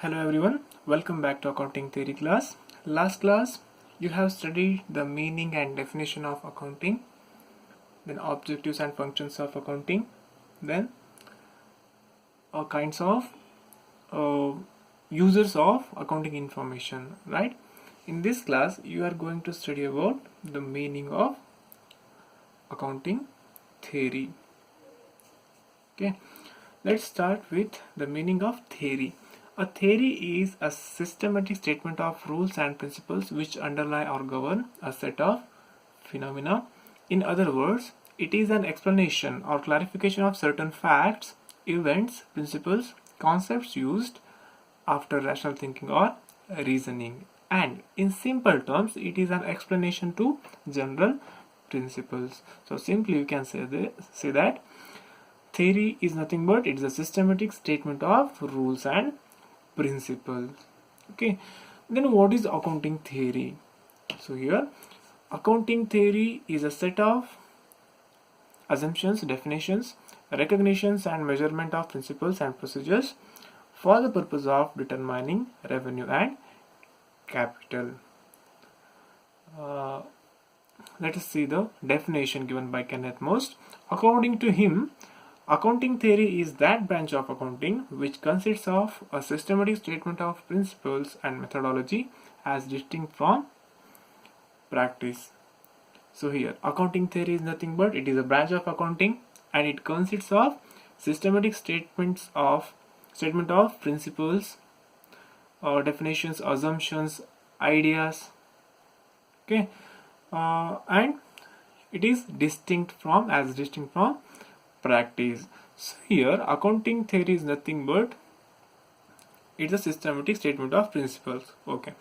Hello everyone, welcome back to accounting theory class. Last class you have studied the meaning and definition of accounting, then objectives and functions of accounting, then kinds of uh, users of accounting information, right? In this class you are going to study about the meaning of accounting theory. Okay, let's start with the meaning of theory. A theory is a systematic statement of rules and principles which underlie or govern a set of phenomena. In other words, it is an explanation or clarification of certain facts, events, principles, concepts used after rational thinking or reasoning. And in simple terms, it is an explanation to general principles. So simply you can say that theory is nothing but it is a systematic statement of rules and principles. Okay, then what is accounting theory? So here accounting theory is a set of assumptions, definitions, recognitions and measurement of principles and procedures for the purpose of determining revenue and capital. Let us see the definition given by Kenneth Most. According to him, accounting theory is that branch of accounting which consists of a systematic statement of principles and methodology as distinct from practice. So here accounting theory is nothing but it is a branch of accounting and it consists of systematic statement of principles, definitions, assumptions, ideas. Okay, and it is distinct from practice. So here accounting theory is nothing but it's a systematic statement of principles. Okay,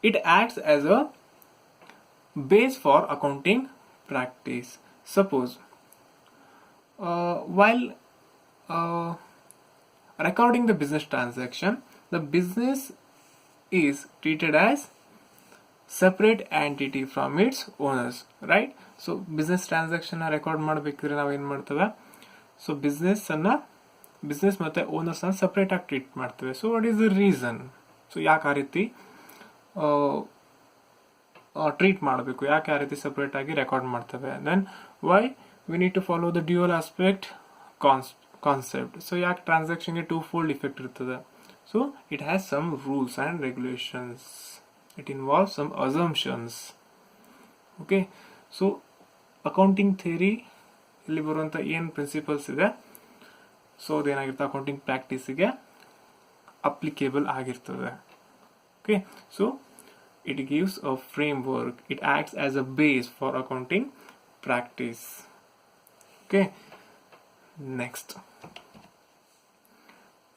it acts as a base for accounting practice. Suppose while recording the business transaction, the business is treated as separate entity from its owners, right? So business transaction record ಮಾಡಬೇಕಿದ್ರೆ ನಾವು ಏನು ಮಾಡ್ತೇವೆ? So business ಮತ್ತೆ owners ಅನ್ನು separate ಆಗಿ treat ಮಾಡ್ತೇವೆ. So what is the reason? So ಯಾಕೆ ಆ ರೀತಿ ಟ್ರೀಟ್ ಮಾಡಬೇಕು, ಯಾಕೆ ಆ ರೀತಿ ಸೆಪರೇಟ್ ಆಗಿ ರೆಕಾರ್ಡ್ ಮಾಡ್ತೇವೆ? Then why we need to follow the dual aspect concept. So ಯಾಕೆ ಟ್ರಾನ್ಸಾಕ್ಷನ್ಗೆ ಟೂ ಫೋಲ್ಡ್ ಇಫೆಕ್ಟ್ ಇರ್ತದೆ? So it has some rules and regulations, it involve some assumptions. Okay, so accounting theory ಇಲ್ಲಿ ಬರುವಂಥ ಏನು principles ಇದೆ, so ಅದೇನಾಗಿರುತ್ತೆ accounting ಪ್ರಾಕ್ಟೀಸಿಗೆ applicable ಆಗಿರ್ತದೆ. Okay, so it gives a framework, it acts as a base for accounting practice. Okay, next,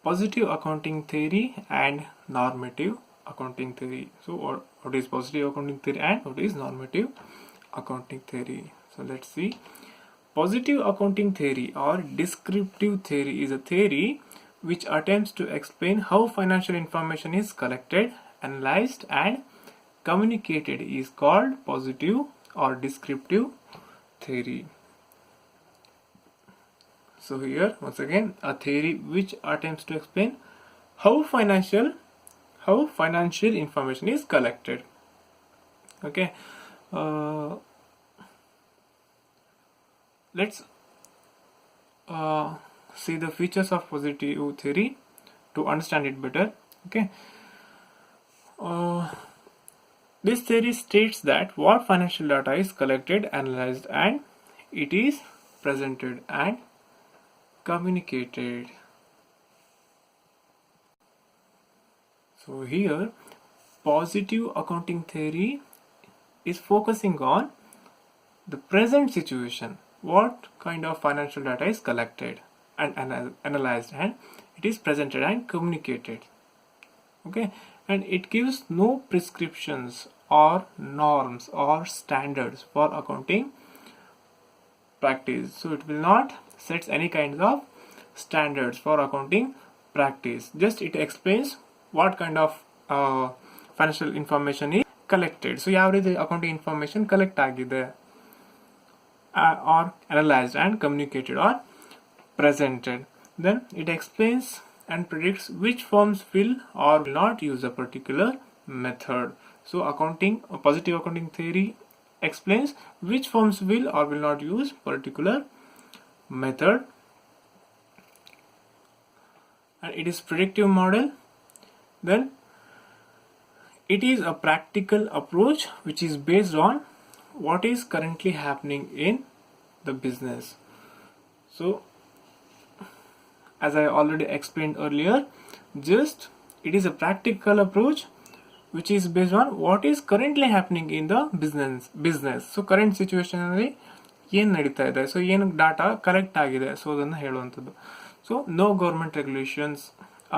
positive accounting theory and normative accounting theory. So what is positive accounting theory and what is normative accounting theory? So let's see. Positive accounting theory or descriptive theory is a theory which attempts to explain how financial information is collected, analyzed and communicated is called positive or descriptive theory. So here once again a theory which attempts to explain how financial information is collected. Okay, let's see the features of positive theory to understand it better. Okay, this theory states that what financial data is collected, analyzed and it is presented and communicated. So here positive accounting theory is focusing on the present situation, what kind of financial data is collected and analyzed and it is presented and communicated. Okay, and it gives no prescriptions or norms or standards for accounting practice. So it will not set any kinds of standards for accounting practice. Just it explains what kind of financial information is collected. So ಯಾವ ರೀತಿ accounting information collect ಆಗಿದೆ or analyzed and communicated or presented. Then it explains and predicts which firms will or will not use a particular method. So positive accounting theory explains which firms will or will not use particular method, and it is predictive model. Then it is a practical approach which is based on what is currently happening in the business. So as I already explained earlier, just it is a practical approach which is based on what is currently happening in the business. So current situation ಅಲ್ಲಿ ಏನು ನಡೀತಾ ಇದೆ, so ಏನು data collect ಆಗಿದೆ, so ಅದನ್ನು ಹೇಳುವಂಥದ್ದು. So no government regulations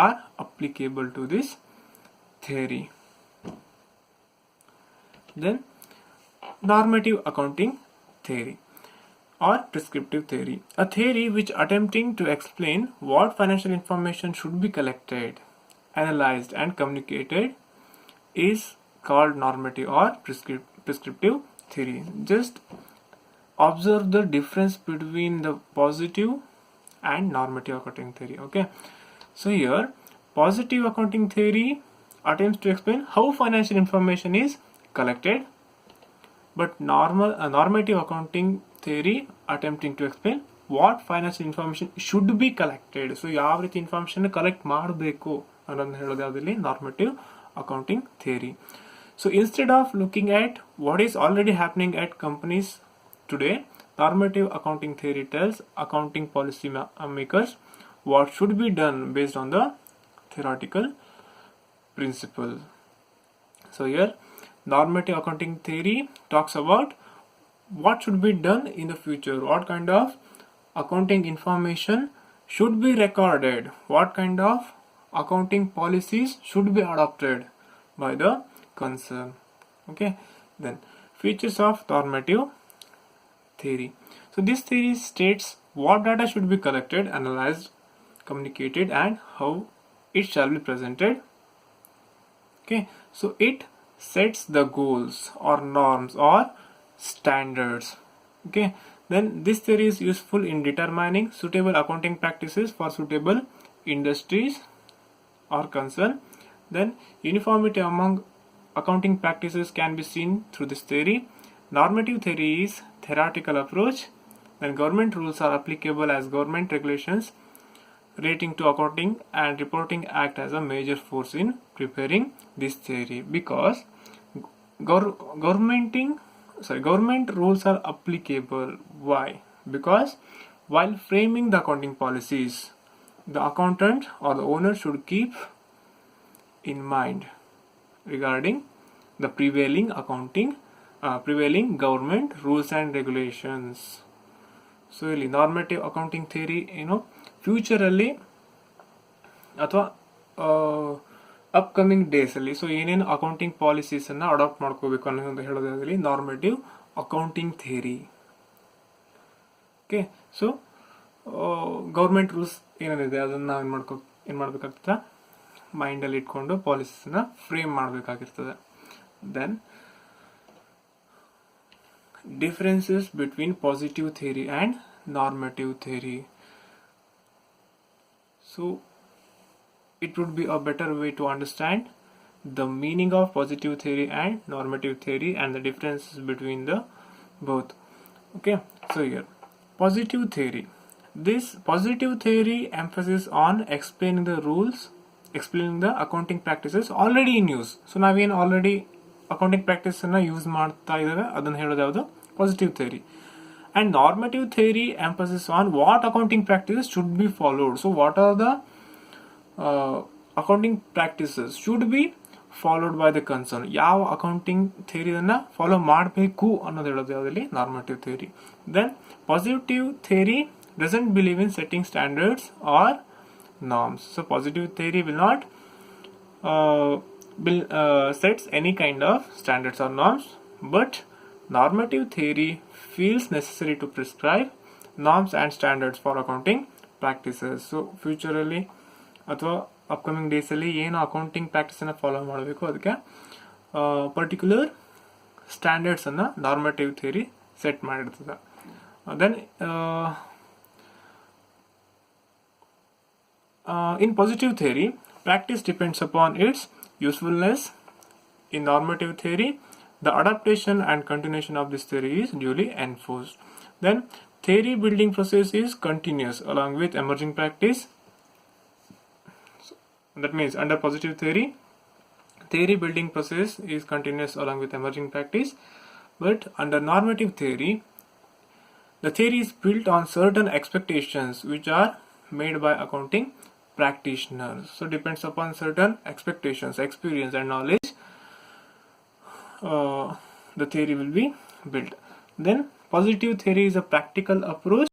are applicable to this theory. Then normative accounting theory or prescriptive theory, a theory which attempting to explain what financial information should be collected, analyzed and communicated is called normative or prescriptive theory. Just observe the difference between the positive and normative accounting theory. Okay, so here positive accounting theory attempts to explain how financial information is collected, but normative accounting theory attempting to explain what financial information should be collected. So ಯಾವ ರೀತಿ information collect ಮಾಡಬೇಕು ಅನ್ನೋದನ್ನ ಹೇಳೋದು ಯಾವುದಲ್ಲಿ normative accounting theory. So instead of looking at what is already happening at companies today, normative accounting theory tells accounting policy makers what should be done based on the theoretical principle. So here normative accounting theory talks about what should be done in the future, what kind of accounting information should be recorded, what kind of accounting policies should be adopted by the concern. Okay, then features of normative theory. So this theory states what data should be collected, analyzed, communicated, and how it shall be presented. Okay, so it sets the goals or norms or standards. Okay, then this theory is useful in determining suitable accounting practices for suitable industries or concern. Then uniformity among accounting practices can be seen through this theory. Normative theory is theoretical approach. Then government rules are applicable as government regulations relating to accounting and reporting act as a major force in preparing this theory, because government rules are applicable. Why? Because while framing the accounting policies, the accountant or the owner should keep in mind regarding the prevailing government rules and regulations. So ಇಲ್ಲಿ normative accounting theory future ಅಲ್ಲಿ ಅಥವಾ upcoming days ಅಲ್ಲಿ so ಏನೇನು accounting policies ಅನ್ನ adopt ಮಾಡ್ಕೋಬೇಕು ಅನ್ನೋದು ಹೇಳೋದಾಗಲಿ normative accounting theory. Okay, so government rules ಏನೇನಿದೆ ಅದನ್ನ ನಾವು ಏನ್ ಮಾಡ್ಬೇಕಾಗ್ತದೆ, ಮೈಂಡಲ್ಲಿ ಇಟ್ಕೊಂಡು ಪಾಲಿಸೀಸ್ನ ಫ್ರೇಮ್ ಮಾಡಬೇಕಾಗಿರ್ತದೆ. Then differences between positive theory and normative theory. So it would be a better way to understand the meaning of positive theory and normative theory and the differences between the both. Okay, so here positive theory. This positive theory emphasis on explaining the rules, explaining the accounting practices already in use. So ನಾವೇನು already accounting practice ಅನ್ನ use ಮಾಡ್ತಾ ಇದ್ದೇವೆ ಅದನ್ನ ಹೇಳೋದು ಯಾವುದು, positive theory. And normative theory emphasis on what accounting practices should be followed. So what are the accounting practices should be followed by the concern. ಯಾವ accounting theory ಅನ್ನ follow ಮಾಡಬೇಕು ಅನ್ನೋದು ಹೇಳೋದು ಯಾವುದಲ್ಲಿ, normative theory. Then positive theory doesn't believe in setting standards or norms. So positive theory will not sets any kind of standards or norms, but normative theory feels necessary to prescribe norms and standards for accounting practices. So future ಅಲ್ಲಿ ಅಥವಾ upcoming days ಅಲ್ಲಿ ಏನು accounting practice ಅನ್ನ follow ಮಾಡಬೇಕು ಅದಕ್ಕೆ particular standards ಅನ್ನ normative theory set ಮಾಡಿರ್ತದೆ. Then In positive theory, practice depends upon its usefulness. In normative theory, the adaptation and continuation of this theory is duly enforced. Then, theory building process is continuous along with emerging practice. So, that means under positive theory, theory building process is continuous along with emerging practice. But under normative theory, the theory is built on certain expectations which are made by accounting practitioners. So depends upon certain expectations, experience and knowledge, the theory will be built. Then positive theory is a practical approach